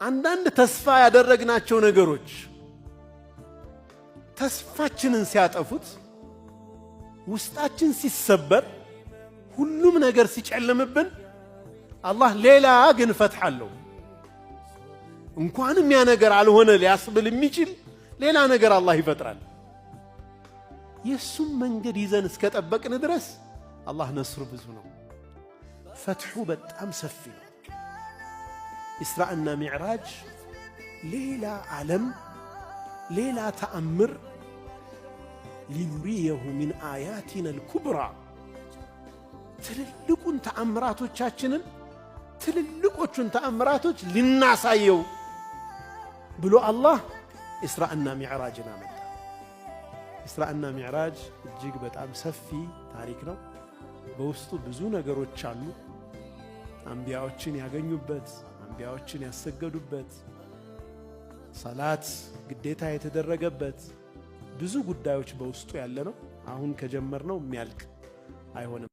አንዳንድ ተስፋ ያደረግናቸው ነገሮች ተስፋችንን ሲያጠፉት ውስጣችን ሲሰበር ሁሉም ነገር ሲጨልምብን አላህ ሌላ ግን ፈትሕ አለው። እንኳንም ያ ነገር አልሆነ ሊያስብል የሚችል ሌላ ነገር አላህ ይፈጥራል። የሱም መንገድ ይዘን እስከጠበቅን ድረስ አላህ ነስሩ ብዙ ነው። ፈትሑ በጣም ሰፊ ነው። ኢስራእና ሚዕራጅ ሌላ ዓለም ሌላ ተአምር ሊኑሪየሁ ሚን አያቲና አልኩብራ ትልልቁን ተአምራቶቻችንን ትልልቆቹን ተአምራቶች ልናሳየው ብሎ አላህ ኢስራእና ሚዕራጅን አመጣ። ኢስራእና ሚዕራጅ እጅግ በጣም ሰፊ ታሪክ ነው። በውስጡ ብዙ ነገሮች አሉ። አንቢያዎችን ያገኙበት፣ አንቢያዎችን ያሰገዱበት፣ ሰላት ግዴታ የተደረገበት ብዙ ጉዳዮች በውስጡ ያለ ነው። አሁን ከጀመርነው የሚያልቅ አይሆንም።